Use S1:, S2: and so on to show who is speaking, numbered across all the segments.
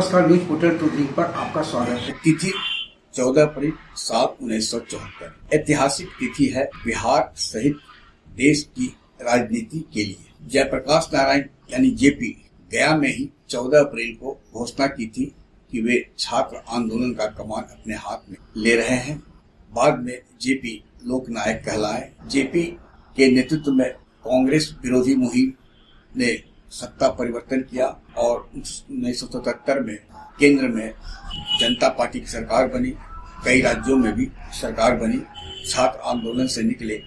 S1: नमस्कार, news portal to पर आपका स्वागत है। तिथि 14 अप्रैल साल 1974 ऐतिहासिक तिथि है बिहार सहित देश की राजनीति के लिए। जयप्रकाश नारायण यानी जेपी गया में ही 14 अप्रैल को घोषणा की थी कि वे छात्र आंदोलन का कमान अपने हाथ में ले रहे हैं। बाद में जेपी लोकनायक कहलाए। जेपी के नेतृत्व में कांग्रेस विरोधी मुहिम ने सत्ता परिवर्तन किया और 1977 में केंद्र में जनता पार्टी की सरकार बनी। कई राज्यों में भी सरकार बनी छात्र आंदोलन से निकले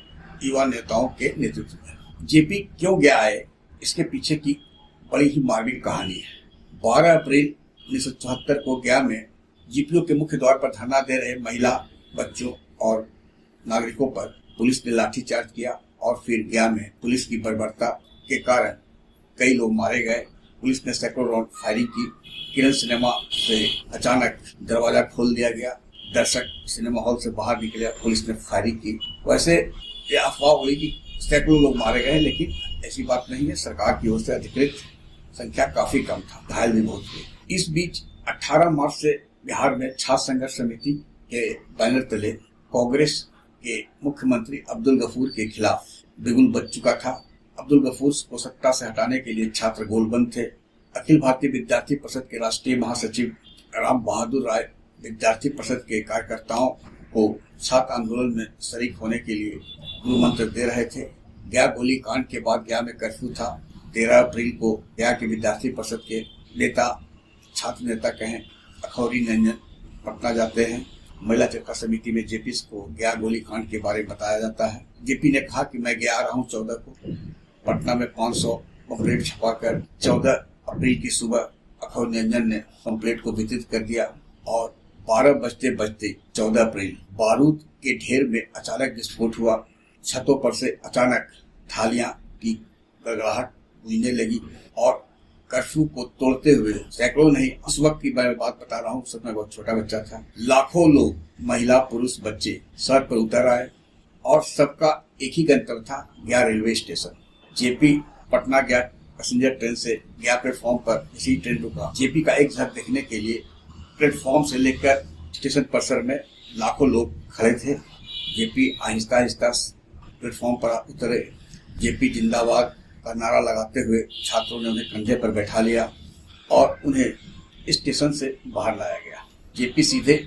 S1: युवा नेताओं के नेतृत्व में। जेपी क्यों गया है, इसके पीछे की बड़ी ही मार्मिक कहानी है। 12 अप्रैल 1974 को गया में जीपीओ के मुख्य द्वार पर धरना दे रहे महिला, बच्चों और नागरिकों पर पुलिस ने लाठीचार्ज किया और फिर गया में पुलिस की बर्बरता के कारण कई लोग मारे गए। पुलिस ने सैकड़ों राउंड फायरिंग की। किरण सिनेमा से अचानक दरवाजा खोल दिया गया। दर्शक सिनेमा हॉल से बाहर निकले, पुलिस ने फायरिंग की। वैसे ये अफवाह हुई कि सैकड़ों लोग मारे गए, लेकिन ऐसी बात नहीं है। सरकार की ओर से अधिकृत संख्या काफी कम था, घायल भी बहुत हुए। इस बीच 18 मार्च से बिहार में छात्र संघर्ष समिति के बैनर तले कांग्रेस के मुख्यमंत्री अब्दुल गफूर के खिलाफ बिगुल बज चुका था। अब्दुल गफूर को सत्ता से हटाने के लिए छात्र गोलबंद थे। अखिल भारतीय विद्यार्थी परिषद के राष्ट्रीय महासचिव राम बहादुर राय विद्यार्थी परिषद के कार्यकर्ताओं को छात्र आंदोलन में शरीक होने के लिए गुरु मंत्र दे रहे थे। गया गोली कांड के बाद गया में कर्फ्यू था। 13 अप्रैल को गया के विद्यार्थी परिषद के नेता, छात्र नेता कहें, अखौरी नंजन पटना जाते हैं। महिला चर्चा समिति में जेपी को गया गोली कांड के बारे में बताया जाता है। जेपी ने कहा कि मैं गया रहा हूँ 14 को। पटना में 500 पंपलेट छपाकर 14 अप्रैल की सुबह अखौर निरंजन ने पंपलेट को वितरित कर दिया और 12 बजते 14 अप्रैल बारूद के ढेर में अचानक विस्फोट हुआ। छतों पर से अचानक थालियां की गड़गड़ाहट गूंजने लगी और कर्फ्यू को तोड़ते हुए सैकड़ों नहीं, उस वक्त की मैं बात बता रहा हूँ, उस समय बहुत छोटा बच्चा था, लाखों लोग, महिला, पुरुष, बच्चे सड़क पर उतर आए और सबका एक ही गंतव्य था, गया रेलवे स्टेशन। जेपी पटना गया पैसेंजर ट्रेन से गया प्लेटफॉर्म पर इसी ट्रेन रुका। जेपी का एक झलक देखने के लिए प्लेटफॉर्म से लेकर स्टेशन परिसर में लाखों लोग खड़े थे। जेपी आहिस्ता आहिस्ता प्लेटफॉर्म पर उतरे। जेपी जिंदाबाद का नारा लगाते हुए छात्रों ने उन्हें कंधे पर बैठा लिया और उन्हें स्टेशन से बाहर लाया गया। जेपी सीधे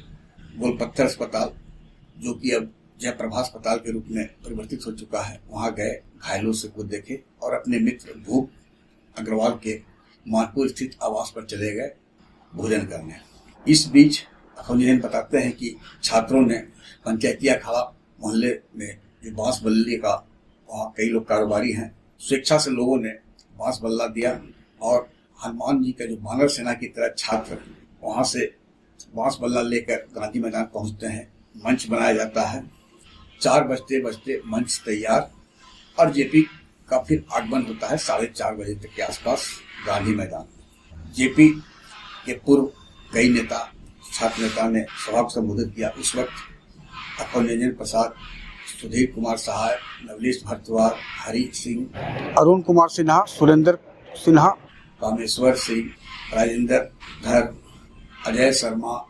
S1: गोलपत्थर अस्पताल, जो कि अब जयप्रभा अस्पताल के रूप में परिवर्तित हो चुका है, वहां गए, घायलों से को देखे और अपने मित्र भूप अग्रवाल के मानपुर स्थित आवास पर चले गए भोजन करने। इस बीच अखौरी बताते हैं कि छात्रों ने पंचायती अखाड़ा मोहल्ले में जो बांस बल्ली का, वहाँ कई लोग कारोबारी हैं, स्वेच्छा से लोगों ने बांस बल्ला दिया और हनुमान जी का जो बानर सेना की तरह छात्र वहां से बांस बल्ला लेकर गांधी मैदान पहुंचते हैं। मंच बनाया जाता है। 4 बजते मंच तैयार और जेपी का फिर आगमन होता है 4:30 बजे तक के आसपास गांधी मैदान। जेपी के पूर्व कई नेता, छात्र नेता ने सभा को संबोधित किया। उस वक्त अखौरी प्रसाद, सुधीर कुमार सहाय, नवलेश भारद्वाज, हरि सिंह, अरुण कुमार सिन्हा, सुरेंद्र सिन्हा, कामेश्वर सिंह, राजेंद्र धर, अजय शर्मा,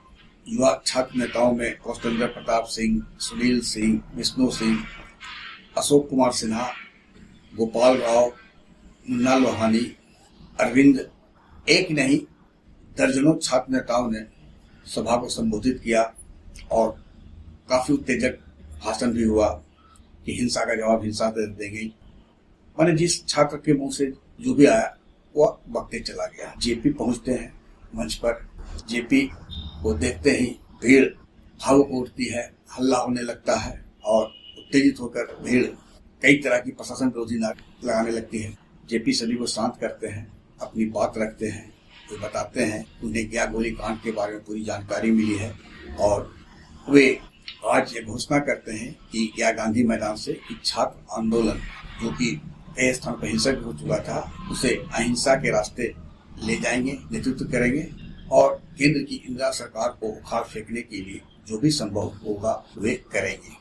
S1: युवा छात्र नेताओं में कौशलेंद्र प्रताप सिंह, सुनील सिंह, विष्णु सिंह, अशोक कुमार सिन्हा, गोपाल राव, मुन्ना लोहानी, अरविंद, एक नहीं दर्जनों छात्र नेताओं ने सभा को संबोधित किया और काफी उत्तेजक भाषण भी हुआ कि हिंसा का जवाब हिंसा से देंगे। मैंने जिस छात्र के मुंह से जो भी आया वह बकते चला गया। जेपी पहुंचते हैं मंच पर। जेपी को देखते ही भीड़ भावुक उठती है, हल्ला होने लगता है और उत्तेजित होकर भीड़ कई तरह की प्रशासन विरोधी नारे लगाने लगती है। जेपी सभी को शांत करते हैं, अपनी बात रखते हैं। वे बताते हैं उन्हें गया गोली कांड के बारे में पूरी जानकारी मिली है और वे आज ये घोषणा करते हैं कि गया गांधी मैदान से कि छात्र आंदोलन, जो कि कई स्थान पर हिंसक हो चुका था, उसे अहिंसा के रास्ते ले जाएंगे, नेतृत्व करेंगे और केंद्र की इंदिरा सरकार को उखाड़ फेंकने के लिए जो भी संभव होगा वे करेंगे।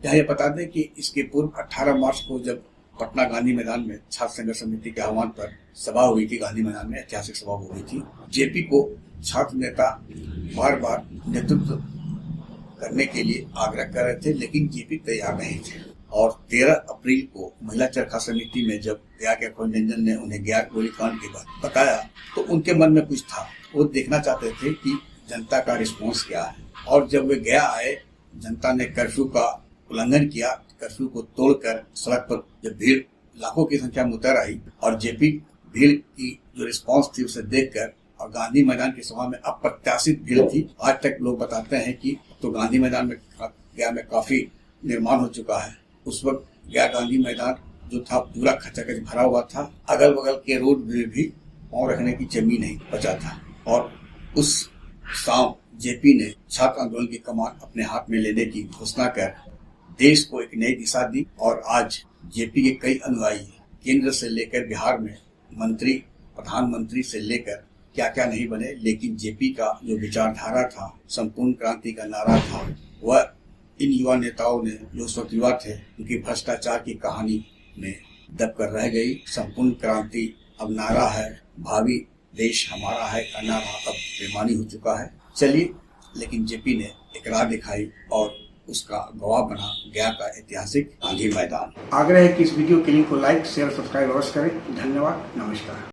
S1: यहाँ ये बता दें कि इसके पूर्व 18 मार्च को जब पटना गांधी मैदान में छात्र संघर्ष समिति के आह्वान पर सभा हुई थी, गांधी मैदान में ऐतिहासिक सभा हुई थी, जेपी को छात्र नेता बार बार नेतृत्व करने के लिए आग्रह कर रहे थे, लेकिन जेपी तैयार नहीं थे। और 13 अप्रैल को महिला चरखा समिति में जब गया के रंजन ने उन्हें गया गोलीकांड के बाद बताया तो उनके मन में कुछ था। वो देखना चाहते थे कि जनता का रिस्पॉन्स क्या है। और जब वे गया आए, जनता ने कर्फ्यू का उल्लंघन किया। कर्फ्यू को तोड़कर सड़क पर जब भीड़ लाखों की संख्या में उतर आई और जेपी भीड़ की जो रिस्पॉन्स थी उसे देखकर, और गांधी मैदान की सभा में अप्रत्याशित भीड़ थी। आज तक लोग बताते हैं कि तो गांधी मैदान में गया में काफी निर्माण हो चुका है। उस वक्त गया गांधी मैदान जो था पूरा खचाखच भरा हुआ था। अगल बगल के रोड में भी पांव रखने की जमीन नहीं बचा था। और उस शाम जेपी ने छात्र आंदोलन की कमान अपने हाथ में लेने की घोषणा कर देश को एक नई दिशा दी। और आज जेपी के कई अनुयायी केंद्र से लेकर बिहार में मंत्री, प्रधानमंत्री से लेकर क्या क्या नहीं बने, लेकिन जेपी का जो विचारधारा था, संपूर्ण क्रांति का नारा था, वह इन युवा नेताओं ने जो उस वक्त युवा थे उनकी भ्रष्टाचार की कहानी में दब कर रह गई। संपूर्ण क्रांति अब नारा है, भावी देश हमारा है का नारा अब बेमानी हो चुका है। चलिए, लेकिन जेपी ने एक राह दिखाई और उसका गवाह बना गया का ऐतिहासिक गांधी मैदान। आग्रह है कि इस वीडियो के लिंक को लाइक, शेयर, सब्सक्राइब अवश्य करें। धन्यवाद, नमस्कार।